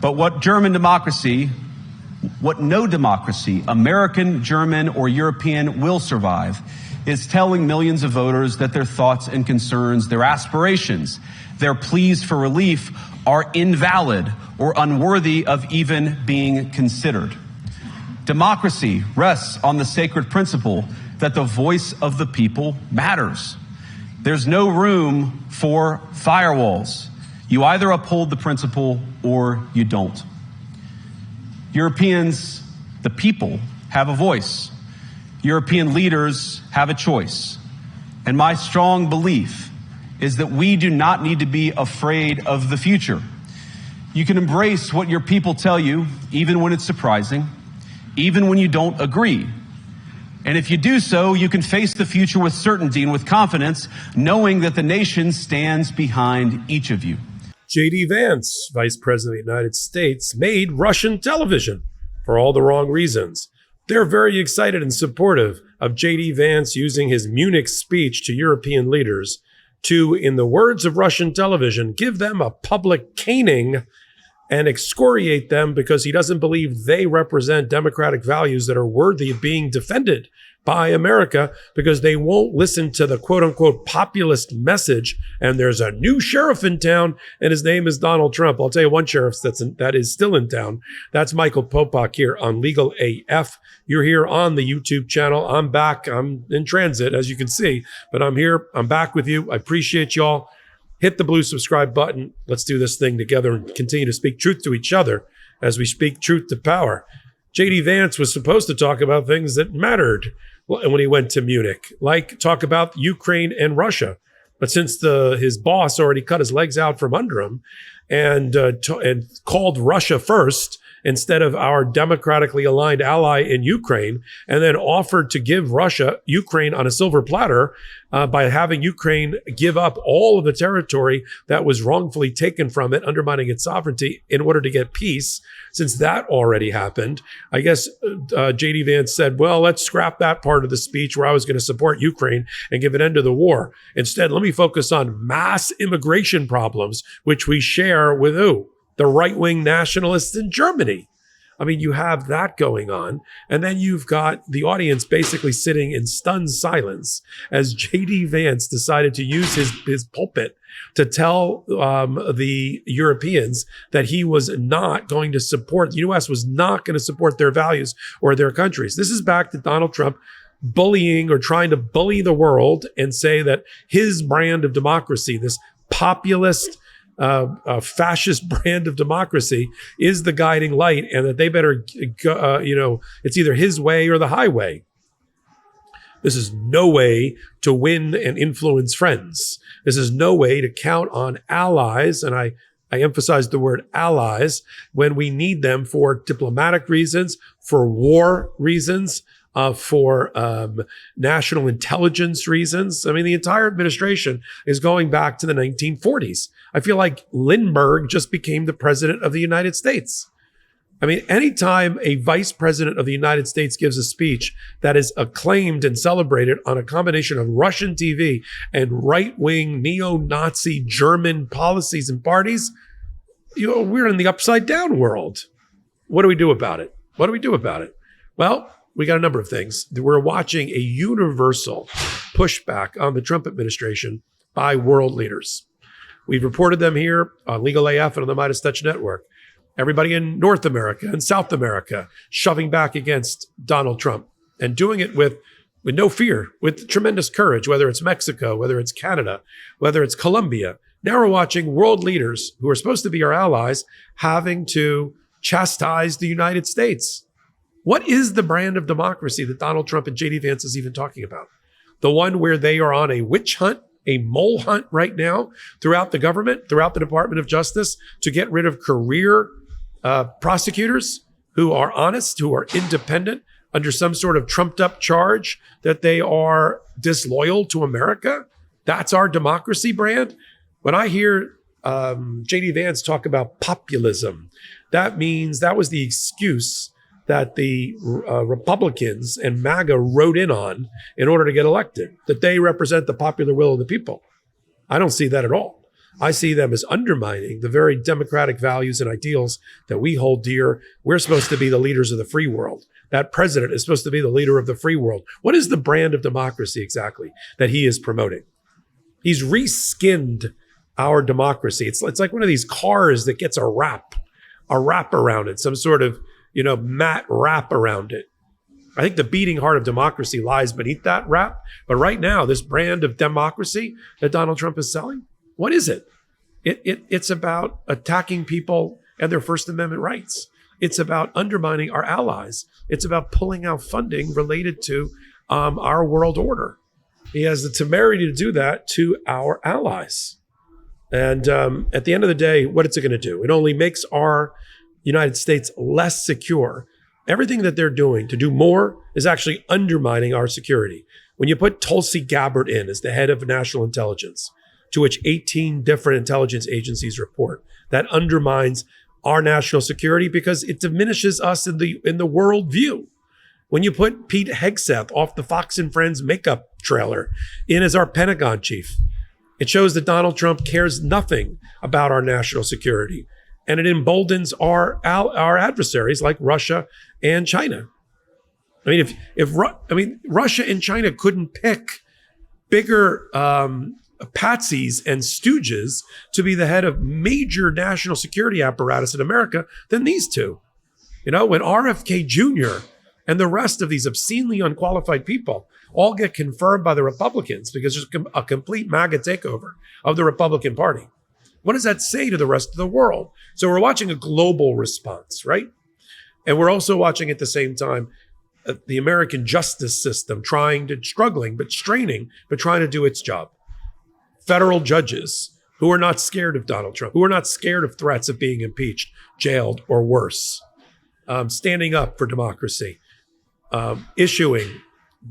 But what no democracy, American, German, or European, will survive is telling millions of voters that their thoughts and concerns, their aspirations, their pleas for relief are invalid or unworthy of even being considered. Democracy rests on the sacred principle that the voice of the people matters. There's no room for firewalls. You either uphold the principle or you don't. Europeans, the people, have a voice. European leaders have a choice. And my strong belief is that we do not need to be afraid of the future. You can embrace what your people tell you, even when it's surprising, even when you don't agree. And if you do so, you can face the future with certainty and with confidence, knowing that the nation stands behind each of you. J.D. Vance, Vice President of the United States, made Russian television for all the wrong reasons. They're very excited and supportive of J.D. Vance using his Munich speech to European leaders to, in the words of Russian television, give them a public caning and excoriate them because he doesn't believe they represent democratic values that are worthy of being defended by America, because they won't listen to the quote-unquote populist message. And there's a new sheriff in town, and his name is Donald Trump. I'll tell you one sheriff that is still in town. That's Michael Popok here on Legal AF. You're here on the YouTube channel. I'm back. I'm in transit, as you can see, but I'm here. I'm back with you. I appreciate y'all. Hit the blue subscribe button. Let's do this thing together and continue to speak truth to each other as we speak truth to power. J.D. Vance was supposed to talk about things that mattered when he went to Munich, like talk about Ukraine and Russia. But since his boss already cut his legs out from under him and called Russia first instead of our democratically aligned ally in Ukraine, and then offered to give Ukraine on a silver platter by having Ukraine give up all of the territory that was wrongfully taken from it, undermining its sovereignty in order to get peace. Since that already happened, I guess J.D. Vance said, well, let's scrap that part of the speech where I was going to support Ukraine and give an end to the war. Instead, let me focus on mass immigration problems, which we share with who? The right-wing nationalists in Germany. I mean, you have that going on. And then you've got the audience basically sitting in stunned silence as J.D. Vance decided to use his pulpit to tell the Europeans that he was not going to support, the U.S. was not going to support their values or their countries. This is back to Donald Trump bullying or trying to bully the world and say that his brand of democracy, this populist, fascist brand of democracy, is the guiding light, and that they better, it's either his way or the highway. This is no way to win and influence friends. This is no way to count on allies, and I emphasize the word allies, when we need them for diplomatic reasons, for war reasons, for national intelligence reasons. I mean, the entire administration is going back to the 1940s. I feel like Lindbergh just became the president of the United States. I mean, anytime a vice president of the United States gives a speech that is acclaimed and celebrated on a combination of Russian TV and right-wing neo-Nazi German policies and parties, we're in the upside down world. What do we do about it? What do we do about it? Well, we got a number of things. We're watching a universal pushback on the Trump administration by world leaders. We've reported them here on Legal AF and on the Midas Touch Network. Everybody in North America and South America shoving back against Donald Trump and doing it with no fear, with tremendous courage, whether it's Mexico, whether it's Canada, whether it's Colombia. Now we're watching world leaders who are supposed to be our allies having to chastise the United States. What is the brand of democracy that Donald Trump and J.D. Vance is even talking about? The one where they are on a witch hunt, a mole hunt right now throughout the government, throughout the Department of Justice, to get rid of career prosecutors who are honest, who are independent, under some sort of trumped up charge that they are disloyal to America? That's our democracy brand? When I hear J.D. Vance talk about populism, that means that was the excuse that the Republicans and MAGA wrote in on in order to get elected, that they represent the popular will of the people. I don't see that at all. I see them as undermining the very democratic values and ideals that we hold dear. We're supposed to be the leaders of the free world. That president is supposed to be the leader of the free world. What is the brand of democracy exactly that he is promoting? He's reskinned our democracy. It's like one of these cars that gets a wrap around it, some sort of, matte wrap around it. I think the beating heart of democracy lies beneath that wrap. But right now, this brand of democracy that Donald Trump is selling, what is it? It's about attacking people and their First Amendment rights. It's about undermining our allies. It's about pulling out funding related to our world order. He has the temerity to do that to our allies. And at the end of the day, what is it going to do? It only makes our United States less secure. Everything that they're doing to do more is actually undermining our security. When you put Tulsi Gabbard in as the head of national intelligence, to which 18 different intelligence agencies report, that undermines our national security because it diminishes us in the world view. When you put Pete Hegseth off the Fox and Friends makeup trailer in as our Pentagon chief, it shows that Donald Trump cares nothing about our national security. And it emboldens our adversaries like Russia and China. I mean, if Russia and China couldn't pick bigger patsies and stooges to be the head of major national security apparatus in America than these two. When RFK Jr. and the rest of these obscenely unqualified people all get confirmed by the Republicans because there's a complete MAGA takeover of the Republican Party. What does that say to the rest of the world? So we're watching a global response, right? And we're also watching at the same time the American justice system struggling, but straining, but trying to do its job. Federal judges who are not scared of Donald Trump, who are not scared of threats of being impeached, jailed, or worse, standing up for democracy, issuing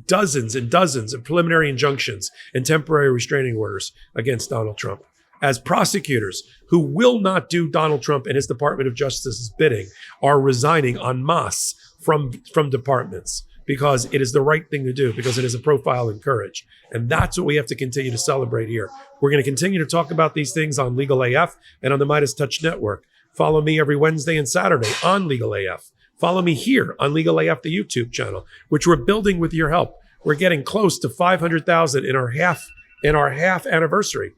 dozens and dozens of preliminary injunctions and temporary restraining orders against Donald Trump. As prosecutors who will not do Donald Trump and his Department of Justice's bidding are resigning en masse from departments because it is the right thing to do, because it is a profile in courage. And that's what we have to continue to celebrate here. We're going to continue to talk about these things on Legal AF and on the Midas Touch Network. Follow me every Wednesday and Saturday on Legal AF. Follow me here on Legal AF, the YouTube channel, which we're building with your help. We're getting close to 500,000 in our half anniversary.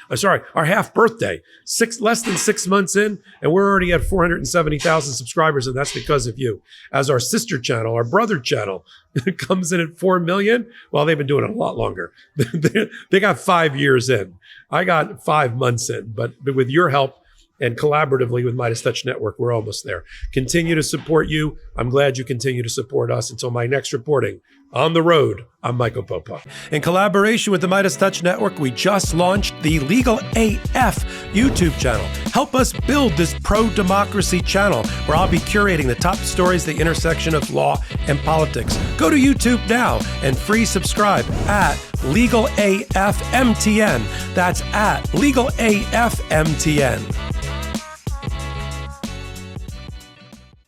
Our half birthday, less than 6 months in, and we're already at 470,000 subscribers, and that's because of you. As our sister channel, our brother channel, comes in at 4 million, well, they've been doing it a lot longer. They got 5 years in. I got 5 months in, but with your help and collaboratively with Midas Touch Network, we're almost there. Continue to support you. I'm glad you continue to support us. Until my next reporting on the road, I'm Michael Popok. In collaboration with the Midas Touch Network, we just launched the Legal AF YouTube channel. Help us build this pro-democracy channel where I'll be curating the top stories, the intersection of law and politics. Go to YouTube now and free subscribe at Legal AF MTN. That's at Legal AF MTN.